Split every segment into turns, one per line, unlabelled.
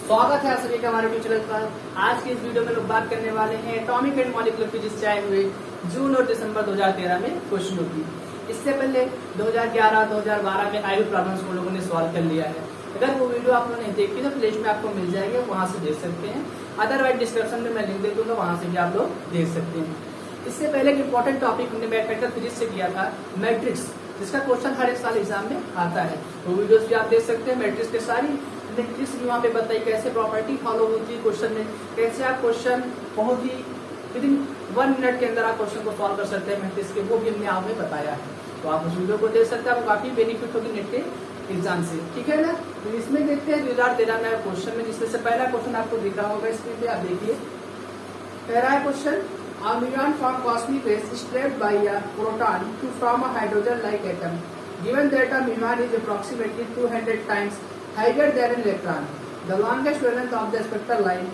स्वागत है आप सभी का हमारे यूट्यूब चैनल पर। आज की इस वीडियो में लोग बात करने वाले हैं एटॉमिक एंड मॉलिक्यूलर फिजिक्स से आए हुए जून और दिसंबर 2013 में क्वेश्चनों की। इससे पहले 2011-2012 में आए हुए प्रॉब्लम्स को लोगों ने सॉल्व कर लिया है। अगर वो वीडियो आप लोगों ने देखी तो प्लेलिस्ट में आपको मिल जाएगी, वहां से देख सकते हैं। अदरवाइज डिस्क्रिप्शन में मैं लिंक दे दूंगा, वहां से भी आप लोग देख सकते हैं। इससे पहले एक इंपॉर्टेंट टॉपिक हमने मैथमेटिकल फिजिक्स से किया था, मैट्रिक्स, जिसका क्वेश्चन हर एक साल एग्जाम में आता है। वो वीडियोस भी आप देख सकते हैं। मैट्रिक्स के सारी मैट्रिक्स भी वहाँ पे बताई, कैसे प्रॉपर्टी फॉलो होती है क्वेश्चन में, कैसे आप क्वेश्चन बहुत ही विदिन 1 मिनट के अंदर आप क्वेश्चन को सॉल्व कर सकते हैं मैट्रिक्स के, वो भी हमने आप में बताया है। तो आप उस वीडियो को देख सकते हैं, आपको काफी बेनिफिट होगी नेट के एग्जाम से, ठीक है ना। तो इसमें देखते हैं 2013 में क्वेश्चन में, जिसमें से पहला क्वेश्चन आपको दिख रहा होगा स्क्रीन पे, आप देखिए। कह रहा है question, a muon from cosmic rays is trapped by a proton to form a hydrogen-like atom. Given that a muon is approximately 200 times higher than an electron, the longest wavelength of the spectral line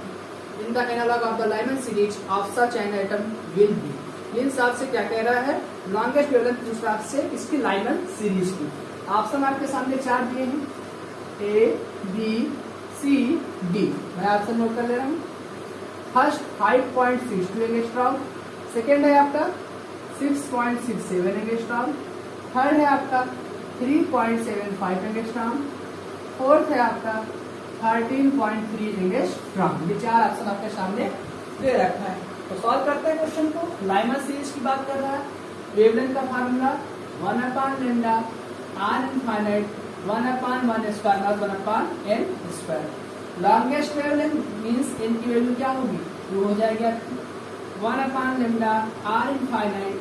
in the analog of the Lyman series of such an atom will be. ये हिसाब से क्या कह रहा है, longest wavelength जिस हिसाब से इसकी लाइमन सीरीज की। ऑप्शन आपके सामने 4 दिए हैं, ए, बी, सी, डी। मैं ऑप्शन नोट कर ले रहा हूँ। फर्स्ट 5.62 एंगस्ट्रॉम, सेकेंड है आपका 6.67 एंगस्ट्रॉम, थर्ड है आपका 3.75 एंगस्ट्रॉम, फोर्थ है आपका 13.3 एंगस्ट्रॉम। ये 4 ऑप्शन आपके सामने दे रखा है। तो सॉल्व करते हैं क्वेश्चन को। लाइमन सीरीज की बात कर रहा है। वेवलेंथ का formula 1/λ r infinite 1/1 square not 1/n square. Longest wavelength means n की वैल्यू क्या होगी, वो हो जाएगा 1/λ r इनफाइनाइट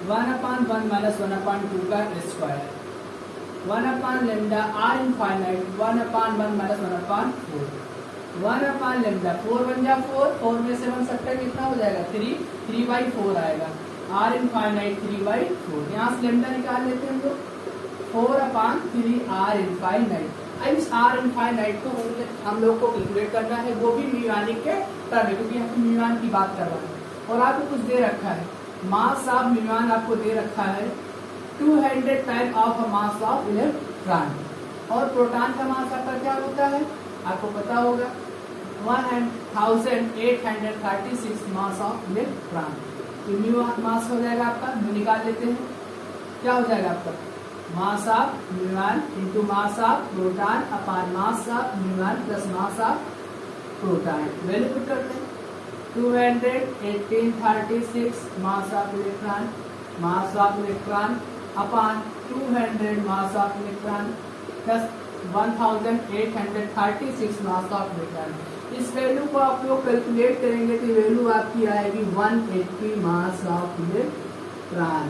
1/1 माइनस 1/2 का स्क्वायर, 1/λ r इनफाइनाइट 1/1 माइनस 1/4, 1/λ 4 बन जा 4 में से 1 सकता है, कितना हो जाएगा 3/4 आएगा। r इनफाइनाइट 3/4, यहाँ से लैम्डा निकाल लेते हैं हम लोग, 4/3 r इनफाइनाइट। अब इस r इनफाइनाइट को हम लोग को कैलकुलेट करना है, वो भी म्यूनिक के टर्म में, क्योंकि हम म्यून की बात कर रहे हैं। और आपको कुछ दे रखा है, मास ऑफ म्यून आपको दे रखा है 200 time of mass of electron. और प्रोटॉन का मास आपका क्या होता है, आपको पता होगा 1836 मास ऑफ इलेक्ट्रॉन। तो म्यू मास हो जाएगा आपका, म्यू निकाल लेते हैं, क्या हो जाएगा आपका mass of muon into mass of proton upon mass of muon plus mass of proton. Value put करते हैं 236 mass of electron upon 200 mass of electron plus 1836 mass of electron. इस वैल्यू को आप लोग कैलकुलेट करेंगे तो वैल्यू आपकी आएगी 180 मास ऑफ इलेक्ट्रॉन।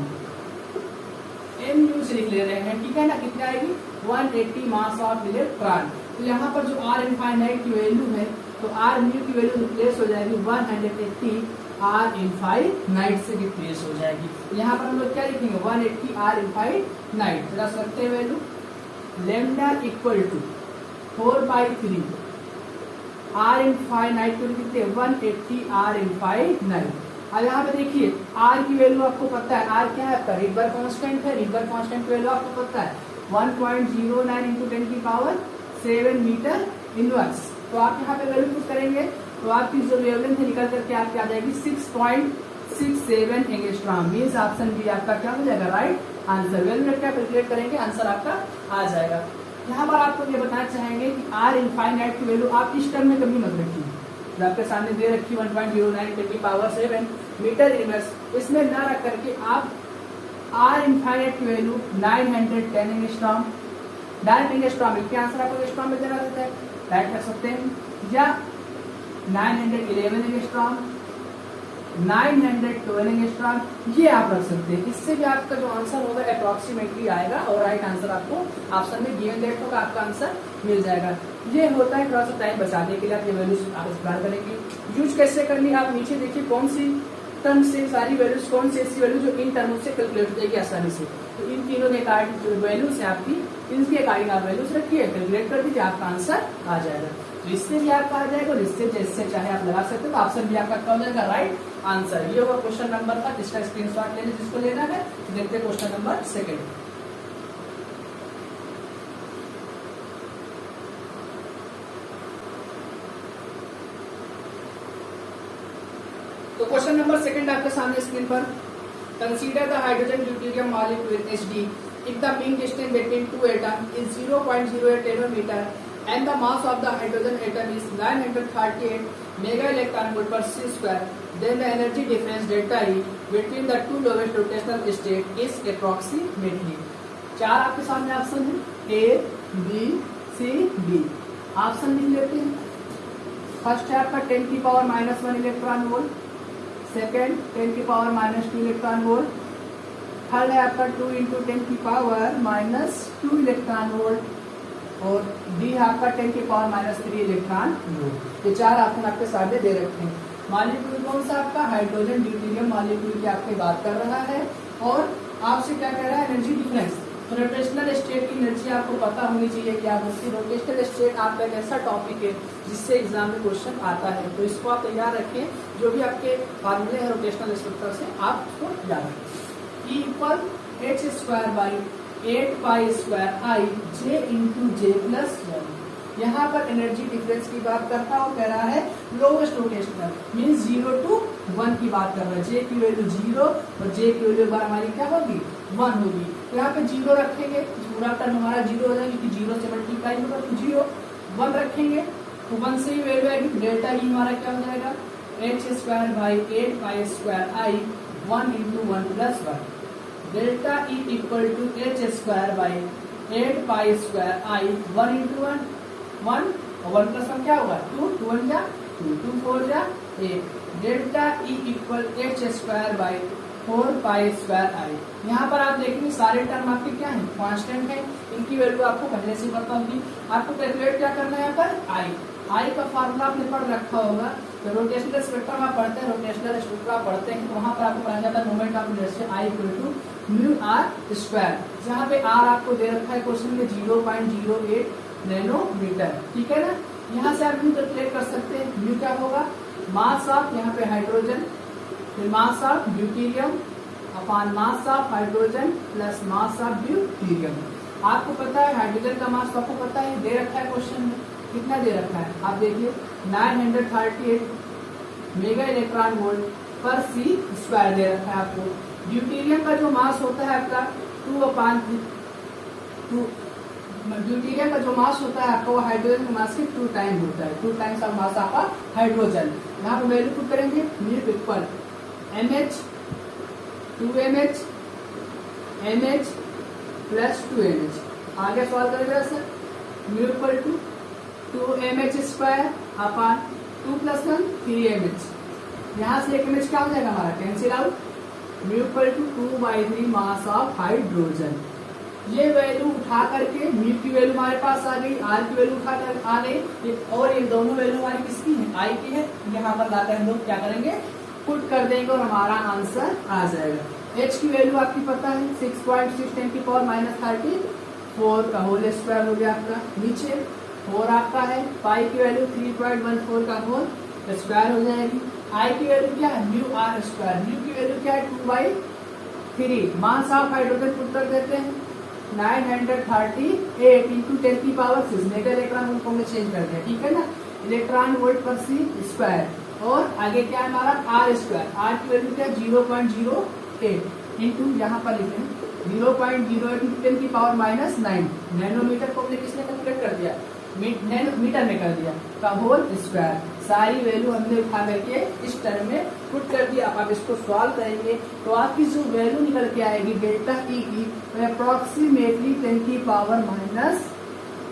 mu से लिख ले रहे हैं, ठीक है ना। कितना आएगी 180 मास ऑफ इलेक्ट्रॉन। तो यहाँ पर जो r इनफाइनाइट की वैल्यू है, तो r म्यू की वैल्यू रिप्लेस हो जाएगी 180 r इनफाइनाइट से रिप्लेस हो जाएगी। यहाँ पर हम लोग क्या लिखेंगे 180 r इनफाइनाइट। रख सकते हैं value lambda equal to 4/3 r infinite को लिखते हैं 180 r इनफाइनाइट। अब यहाँ पे देखिए r की वैल्यू आपको पता है, r क्या है आपका रिबर कांस्टेंट है। रिबर कांस्टेंट की वैल्यू आपको पता है 1.09 इंटू 10⁷ मीटर इनवर्स। तो आप यहाँ पे वैल्यू पुट करेंगे तो आपकी जो वेवलेंथ है निकल करके आपकी आ जाएगी 6.67 एंगस्ट्रॉम। मींस ऑप्शन बी आपका क्या हो जाएगा राइट आंसर। वैल्यू क्या कैलकुलेट करेंगे, आंसर आपका आ जाएगा। यहाँ पर आपको ये बताना चाहेंगे कि r इनफाइनाइट की वैल्यू आप इस टर्म में कभी मत रखिए, आपके सामने दे रखी 1.09 10⁷ मीटर इनवर्स, इसमें ना रख करके आप r इनफाइनाइट की वैल्यू 910 एंगस्ट्रॉम, डायरेक्ट एंगस्ट्रॉम में क्या आंसर आपको एंगस्ट्रॉम में देना रहता है, डायरेक्ट रख सकते हैं, या 911 एंगस्ट्रॉम, 912 एंगस्ट्रॉम, ये आप रख सकते हैं। इससे भी आपका जो आंसर होगा अप्रोक्सीमेटली आएगा और राइट आंसर आपको ऑप्शन में गिवन दैट होगा, आपका आंसर मिल जाएगा। ये होता है थोड़ा सा टाइम बचाने के लिए आप ये वैल्यूज आप इस्तेमाल करेंगे। यूज कैसे करनी है आप नीचे देखिए, कौन सी टर्म से सारी वैल्यूज, कौन सी ऐसी वैल्यू जो इन टर्मों से कैलकुलेट हो जाएगी आसानी से। तो इन तीनों के अकॉर्डिंग जो वैल्यूज है आपकी, इनके अकॉर्डिंग आप वैल्यूज रखिए, कैलकुलेट कर दीजिए, आपका आंसर आ जाएगा। तो इससे भी आपका आ जाएगा और इससे जैसे चाहे आप लगा सकते हो। तो ऑप्शन भी आपका क्या हो जाएगा राइट आंसर। ये होगा क्वेश्चन नंबर का, जिसका स्क्रीनशॉट लेना जिसको लेना है। देखते हैं क्वेश्चन नंबर 2। नंबर सेकंड आपके सामने स्क्रीन पर, consider the hydrogen deuterium molecule Hd if the mean distance between two atoms is 0.08 nanometer and the mass of the hydrogen atom is 938 mega electron volt per c square, then the energy difference delta E between the two lowest rotational state is approximately. चार आपके सामने option है, A, B, C, D. Option लिख लेते हैं. First है आपका 10 की पावर -1 इलेक्ट्रॉन वोल्ट, सेकेंड 10 की पावर -2 इलेक्ट्रॉन वोल्ट, थर्ड है आपका 2 × 10 की पावर -2 इलेक्ट्रॉन वोल्ट, और डी आपका 10 की पावर -3 इलेक्ट्रॉन वोल्ट. ये चार ऑप्शन आपके सामने दे रखे हैं. मॉलिक्यूल कौन सा आपका? हाइड्रोजन ड्यूटेरियम मॉलिक्यूल की आपकी बात कर रहा है, और आपसे क्या कह रहा है? Energy difference. तो रोटेशनल स्टेट की एनर्जी आपको पता होनी चाहिए क्या होती है. रोटेशनल स्टेट आपका एक ऐसा टॉपिक है जिससे एग्जाम में क्वेश्चन आता है, तो इसको आप तैयार रखें. जो भी आपके फार्मूले हैं रोटेशनल स्ट्रक्चर से, आप उसको याद रखें. E equal h²/8π² j × j + 1. यहाँ पर एनर्जी डिफरेंस की बात करता है और कह रहा है लोवेस्ट रोटेशनल मींस 0 to 1 की बात कर रहा है. जे की वैल्यू 0 और जे की वैल्यू बार हमारी क्या होगी? 1 होगी. तो यहाँ पे 0 रखेंगे, पूरा टर्म हमारा 0 हो जाएगा क्योंकि 0 से मल्टीप्लाई होगा तो 0. 1 रखेंगे तो 1 से ही वैल्यू आएगी. डेल्टा ई हमारा क्या हो जाएगा? h²/8π² 1 × 1 + 1. Delta E equal to h²/8π² 1 × 1 1 और 1 + 1 क्या होगा? 2 2 1 जा 2 2 4 जा 8. Delta E equal h²/4π². यहाँ पर आप देखेंगे सारे टर्म आपके क्या हैं? कांस्टेंट है. इनकी वैल्यू आपको पहले से पता होगी. आपको कैलकुलेट क्या करना है? यहाँ पर आई का फार्मूला आपने पढ़ रखा होगा. तो रोटेशनल स्पेक्ट्रम आप पढ़ते हैं, रोटेशनल स्पेक्ट्रम आप पढ़ते हैं, तो वहाँ पर आपको पढ़ा जाता है moment of inertia I = μr², जहाँ पे r आपको दे रखा है क्वेश्चन में 0.08 नैनोमीटर. ठीक है ना. यहाँ से आप म्यू कैलकुलेट कर सकते हैं. म्यू क्या होगा? मास ऑफ यहाँ पे हाइड्रोजन, फिर mass of deuterium upon mass of hydrogen plus mass of deuterium. आपको पता है हाइड्रोजन का मास, आपको पता है दे रखा है क्वेश्चन में. कितना दे रखा है? आप देखिए 938 मेगा इलेक्ट्रॉन वोल्ट पर c² दे रखा है आपको. ड्यूटेरियम का जो मास होता है आपका 2/2. ड्यूटेरियम का जो मास होता है आपका वो हाइड्रोजन के मास के 2 टाइम होता है. 2 टाइम्स ऑफ मास आपका हाइड्रोजन. यहाँ पे वैल्यू पुट करेंगे. Mu equal mh 2mh mh + 2mh. आगे सॉल्व करेंगे sir. Mu equal to 2mh² upon 2 + 1 3mh. यहाँ से एक mh क्या हो जाएगा हमारा? Cancel out. Mu equal to 2/3 mass of hydrogen. ये वैल्यू उठा करके म्यू की वैल्यू हमारे पास आ गई, आर की वैल्यू उठा कर आ गई, और ये दोनों वैल्यू हमारी किसकी है? आई की है. यहाँ पर लाकर हम लोग क्या करेंगे? पुट कर देंगे और हमारा आंसर आ जाएगा. एच की वैल्यू आपकी पता है 6.6 10 की पावर -34 का होल स्क्वायर हो गया आपका. नीचे 4 आपका है. पाई की वैल्यू 3.14 का होल स्क्वायर हो जाएगी. आई की वैल्यू क्या है? μr². म्यू की वैल्यू क्या है? 2/3. मास ऑफ हाइड्रोजन पुट कर देते हैं 938 × 10 की पावर 6 मेगा इलेक्ट्रॉन वोल्ट को हमने चेंज कर दिया. ठीक है ना. इलेक्ट्रॉन वोल्ट पर c². और आगे क्या है हमारा? r². r की वैल्यू क्या है? 0.08 इंटू यहाँ पर लिखें 0.08 × 10 की पावर -9. नैनोमीटर को हमने किसने कैलकुलेट कर दिया? मीटर में कर दिया का होल स्क्वायर. सारी वैल्यू हमने उठा करके इस टर्म में पुट कर दिया. आप इसको सॉल्व करेंगे तो आपकी जो वैल्यू निकल के आएगी डेल्टा ई की अप्रोक्सीमेटली 10 की पावर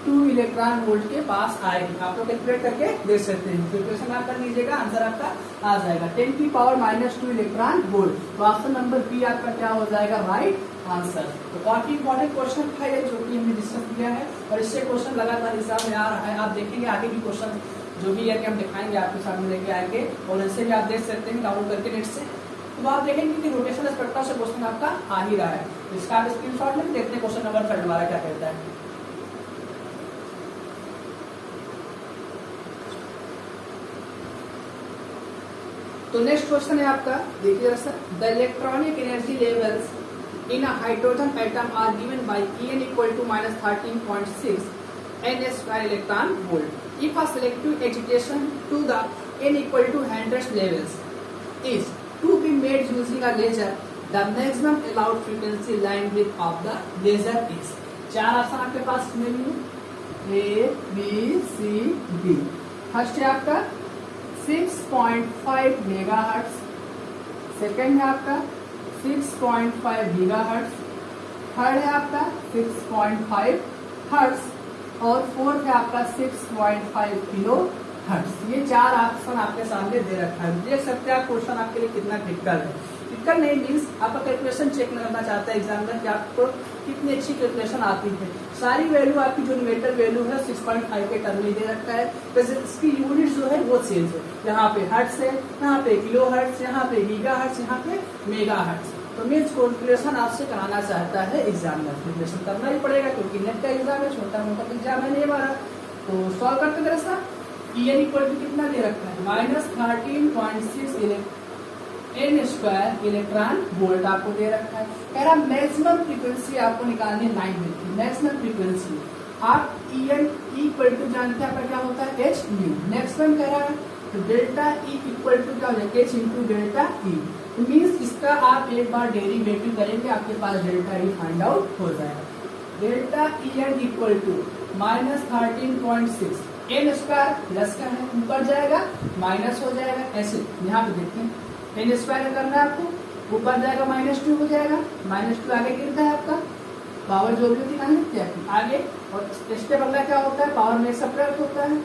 -2 इलेक्ट्रॉन वोल्ट के पास आएगी. आप लोग कैलकुलेट करके देख सकते हैं. कैलकुलेशन आप कर लीजिएगा, आंसर आपका आ जाएगा 10 की पावर -2 इलेक्ट्रॉन वोल्ट. तो ऑप्शन नंबर बी आपका क्या हो जाएगा? Right answer. तो काफी इंपॉर्टेंट क्वेश्चन था ये, जो कि हमने डिस्कस किया है, और इससे क्वेश्चन लगातार हिसाब में आ रहा है. आप देखेंगे आगे भी क्वेश्चन जो भी है कि हम दिखाएंगे आपके सामने लेके आएंगे, और इससे भी आप देख सकते हैं डाउनलोड करके नेट से. तो आप देखेंगे कि रोटेशनल स्पेक्ट्रम से क्वेश्चन आपका आ ही रहा है. तो इसका आप स्क्रीनशॉट लेके देखते हैं क्वेश्चन नंबर 3 हमारा क्या कहता है. तो नेक्स्ट क्वेश्चन है आपका, देखिए sir. The electronic energy levels in a hydrogen atom are given by En equal to -13.6 ns² electron volt. If a selective excitation to the n equal to 100 levels is 2 made using a laser the maximum allowed frequency line width of the laser is. 4 option आपके पास में भी A B C D. First है आपका 6.5 megahertz, second है आपका 6.5 gigahertz, third है आपका 6.5 हर्ट्ज और फोर्थ है आपका 6.5 किलो हर्ट्ज। ये 4 ऑप्शन आपके सामने दे रखा है। देख सकते हैं आप क्वेश्चन आपके लिए कितना क्रिटिकल है। क्रिटिकल नहीं मीन्स आपका कैलकुलेशन चेक करना चाहता है एग्जामिनर कि आपको कितनी अच्छी कैलकुलेशन आती है। सारी वैल्यू आपकी जो न्यूमेरिकल वैल्यू है 6.5 के टर्म में दे रखा है, वैसे इसकी यूनिट जो है वो चेंज है। यहाँ पे हर्ट्ज है, यहाँ पे किलो हर्ट्ज, यहाँ पे गीगा हर्ट्ज, यहाँ पे मेगा हर्ट्ज। तो मीन्स कैलकुलेशन आपसे कराना चाहता है एग्जामिनर, कैलकुलेशन करना ही पड़ेगा क्योंकि नेट का एग्जाम है, छोटा मोटा एग्जाम है नहीं हमारा। तो सॉल्व करते मेरे साथ। En इक्वल टू कितना दे रखा है -13.6 n स्क्वायर इलेक्ट्रॉन वोल्ट आपको दे रखा है। कह रहा मैक्सिमम फ्रीक्वेंसी आपको निकालनी है लाइन विड्थ की। मैक्सिमम फ्रीक्वेंसी आप En इक्वल टू जानते हैं आपका क्या होता है h न्यू। मैक्सिमम कह रहा है तो डेल्टा E इक्वल टू क्या हो जाएगा h into delta E। Means इसका आप एक बार डेरिवेटिव करेंगे आपके पास डेल्टा E फाइंड आउट हो जाएगा। Delta En equal to -13.6 n square plus का है ऊपर जाएगा माइनस हो जाएगा। ऐसे यहाँ पे देखते हैं n स्क्वायर करना है आपको, ऊपर जाएगा -2 हो जाएगा, -2 आगे गिरता है आपका पावर जो भी होती है आगे। और स्टेप अगला क्या होता है पावर में सब्ट्रैक्ट होता है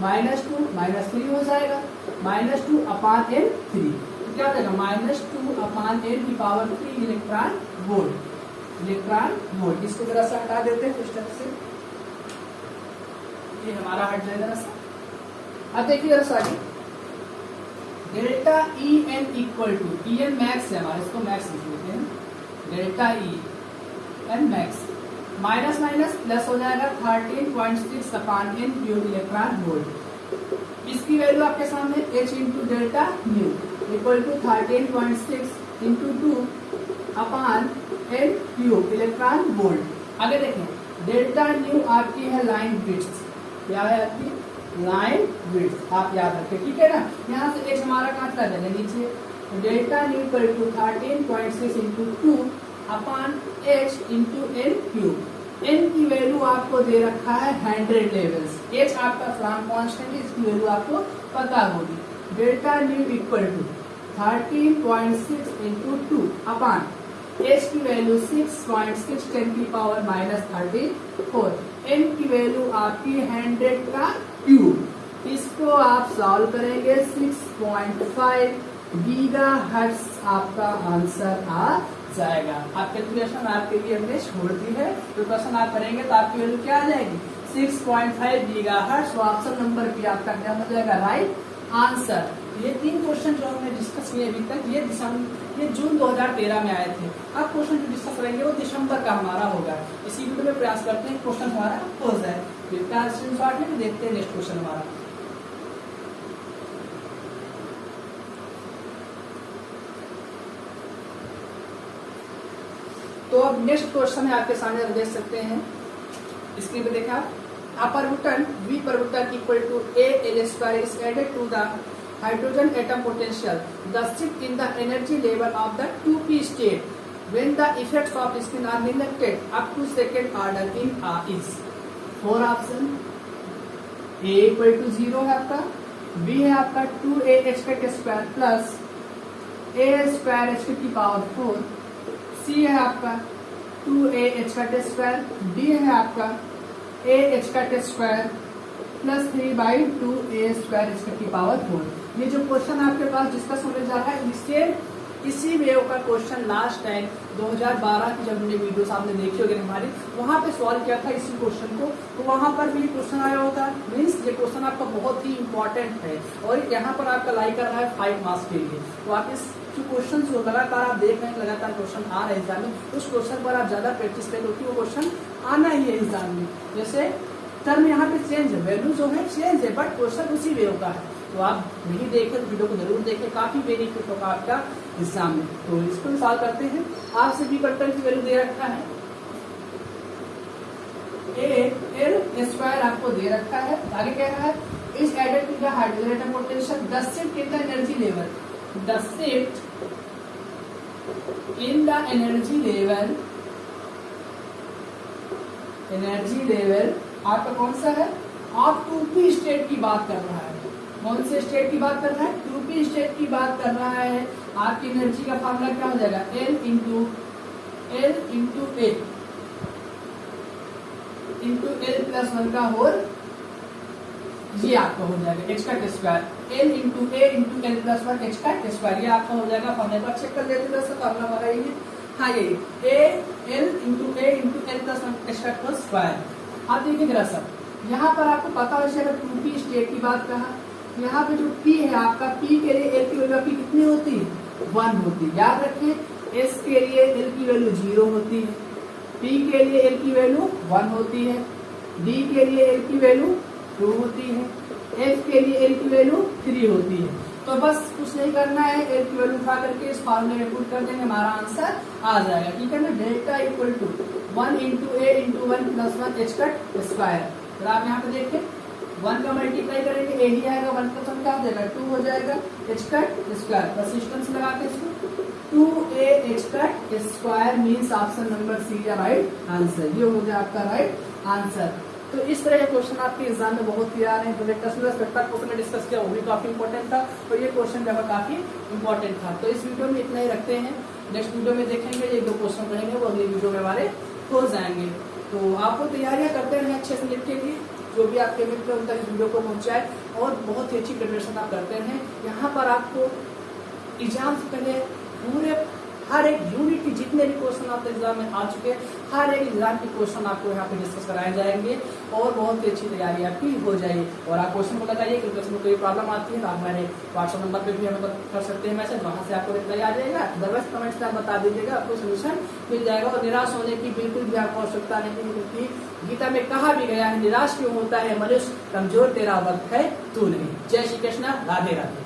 -2 -3 हो जाएगा -2 अपान n 3 तो क्या हो जाएगा -2 अपान n की पावर 3 इलेक्ट्रॉन वोल्ट। इसको जरा सा हटा देते हैं इस तरह से, ये हमारा हट जाएगा ना। अब देखिए जरा सा delta E N equal to E N max है हमारे, इसको मैक्स लिख लेते हैं। Delta E N max minus minus plus हो जाएगा 13.6 upon N cube electron volt. इसकी वैल्यू आपके सामने h into delta nu equal to 13.6 into 2 upon N cube electron volt. आगे देखें डेल्टा न्यू आपकी है लाइन विड्थ, क्या है आपकी लाइन विड्थ, आप याद रखें ठीक है ना। यहाँ से h हमारा कहाँ चला जाएगा नीचे, delta nu equal to 13.6 into 2 upon h into N cube. एन की वैल्यू आपको दे रखा है 100 लेवल्स, h आपका फ्लांग कांस्टेंट है, इसकी वैल्यू आपको पता होगी। Delta nu equal to 13.6 into 2 upon h की वैल्यू 6.6 10 की पावर -34, n की वैल्यू आपकी 100 का क्यूब। इसको आप सॉल्व करेंगे 6.5 गीगाहर्ट्ज आपका आंसर आ जाएगा। आप कैलकुलेशन आपके लिए हमने छोड़ दी है, तो क्वेश्चन आप करेंगे तो आपकी वैल्यू क्या आ जाएगी 6.5 गीगाहर्ट्ज। तो ऑप्शन नंबर बी आपका क्या हो जाएगा राइट आंसर। ये 3 क्वेश्चन जो हमने डिस्कस किए अभी तक ये जून 2013 में आए थे। अब क्वेश्चन जो डिस्कस करेंगे वो दिसंबर का हमारा होगा। इसी वीडियो में प्रयास करते हैं क्वेश्चन हमारा हो जाए। स्क्रीनशॉट में देखते हैं नेक्स्ट क्वेश्चन हमारा। तो अब नेक्स्ट क्वेश्चन है आपके सामने, देख सकते हैं स्क्रीन पे देखें आप। A permutant V permutant equal to A square is added to the hydrogen atom potential. The shift in the energy level of the 2p state when the effects of spin are neglected up to second order in is 4 option. A equal to 0 है आपका, B है आपका 2a h square plus a square h की power 4, C है आपका 2a h square, D है आपका a h का square plus 3/2 a square h की पावर 4। ये जो क्वेश्चन आपके पास डिस्कस होने जा रहा है इससे इसी वेव का क्वेश्चन लास्ट टाइम 2012 की जब हमने वीडियो सामने देखी होगी हमारी, वहां पे सॉल्व किया था इसी क्वेश्चन को। तो वहां पर भी क्वेश्चन आया होता मीन्स ये क्वेश्चन आपका बहुत ही इंपॉर्टेंट है और यहाँ पर आपका लाइक कर रहा है 5 मार्क्स के लिए। तो आप इस जो क्वेश्चन जो लगातार आप देख रहे हैं, लगातार क्वेश्चन आ रहे हैं एग्जाम में, उस क्वेश्चन पर आप ज्यादा प्रैक्टिस करें क्योंकि वो क्वेश्चन आना ही है एग्जाम में। जैसे टर्म यहाँ पे चेंज है, वैल्यू जो है चेंज है, बट क्वेश्चन उसी वेव का है। तो आप नहीं देखें तो वीडियो को जरूर देखें, काफी बेनिफिट होगा आपका एग्जाम में। तो इसको सॉल्व करते हैं। आपसे बी कंडक्टर की वैल्यू दे रखा है a स्क्वायर आपको दे रखा है। आगे कह रहा है is added to the hydrogen atom potential the shift in the energy level, the shift in the energy level आपका कौन सा है, आप 2p स्टेट की बात कर रहा है। कौन से स्टेट की बात कर रहा है, 2p स्टेट की बात कर रहा है। आपकी एनर्जी का फॉर्मूला क्या हो जाएगा, L इंटू L प्लस 1 का होल, ये आपका हो जाएगा h का square, L into A into L plus 1 h का स्क्वायर, ये आपका हो जाएगा। फॉर्मूला पर चेक कर लेते हैं, फॉर्मूला लगाइए। हाँ ये L into A into L plus 1 h का स्क्वायर। आप देखिए जरा सब, यहाँ पर आपको पता हो अगर 2p स्टेट की बात कहा, यहाँ पे जो p है आपका, p के लिए L की वैल्यू p कितनी होती है, 1 होती है। याद रखिए s के लिए L की वैल्यू 0 होती है, p के लिए L की वैल्यू 1 होती है, d के लिए L की वैल्यू 2 होती है, f के लिए L की वैल्यू 3 होती है। तो बस कुछ नहीं करना है, L की वैल्यू उठा करके इस फार्मूले में पुट कर देंगे, हमारा आंसर आ जाएगा। ठीक है ना, delta equal to 1 into A into 1 plus 1 h का स्क्वायर। तो आप यहाँ पे देखिए 1 का मल्टीप्लाई करेंगे, A ही आएगा, 1 प्लस 1 क्या हो जाएगा, 2 हो जाएगा, h का स्क्वायर। रेजिस्टेंस लगाते हैं इसको, 2A h का square means option number C का राइट आंसर। ये हो गया आपका राइट आंसर। तो इस तरह के क्वेश्चन आपके एग्जाम में बहुत ही आ रहे हैं। जो क्वेश्चन डिस्कस किया वो भी काफी इंपॉर्टेंट था, और ये क्वेश्चन जो है काफी इंपॉर्टेंट था। तो इस वीडियो में इतना ही रखते हैं, नेक्स्ट वीडियो में देखेंगे, एक 2 क्वेश्चन रहेंगे वो अगली वीडियो में हमारे हो जाएंगे। तो आपको तैयारियां करते रहें अच्छे से लिख के लिए, जो भी आपके मित्र उन तक इस वीडियो को पहुंचाए, और बहुत ही अच्छी प्रिपरेशन आप करते रहें। यहाँ पर आपको एग्जाम से पहले पूरे हर एक यूनिट की जितने भी क्वेश्चन आपके एग्जाम में आ चुके हैं, हर एक एग्जाम के क्वेश्चन आपको यहाँ पे डिस्कस कराए जाएंगे, और बहुत ही अच्छी तैयारी आपकी हो जाएगी। और आप क्वेश्चन को बताइए कि क्वेश्चन में कोई प्रॉब्लम आती है तो आप हमारे व्हाट्सएप नंबर पे भी हमें कर सकते हैं मैसेज, वहाँ से आपको रिप्लाई आ जाएगा। अदरवाइज कमेंट्स में आप बता दीजिएगा, आपको सोल्यूशन मिल जाएगा। और निराश होने की बिल्कुल भी आपको आवश्यकता नहीं है, क्योंकि गीता में कहा भी गया है, निराश क्यों होता है मनुष्य, कमजोर तेरा वक्त है तू नहीं। जय श्री कृष्ण, राधे राधे।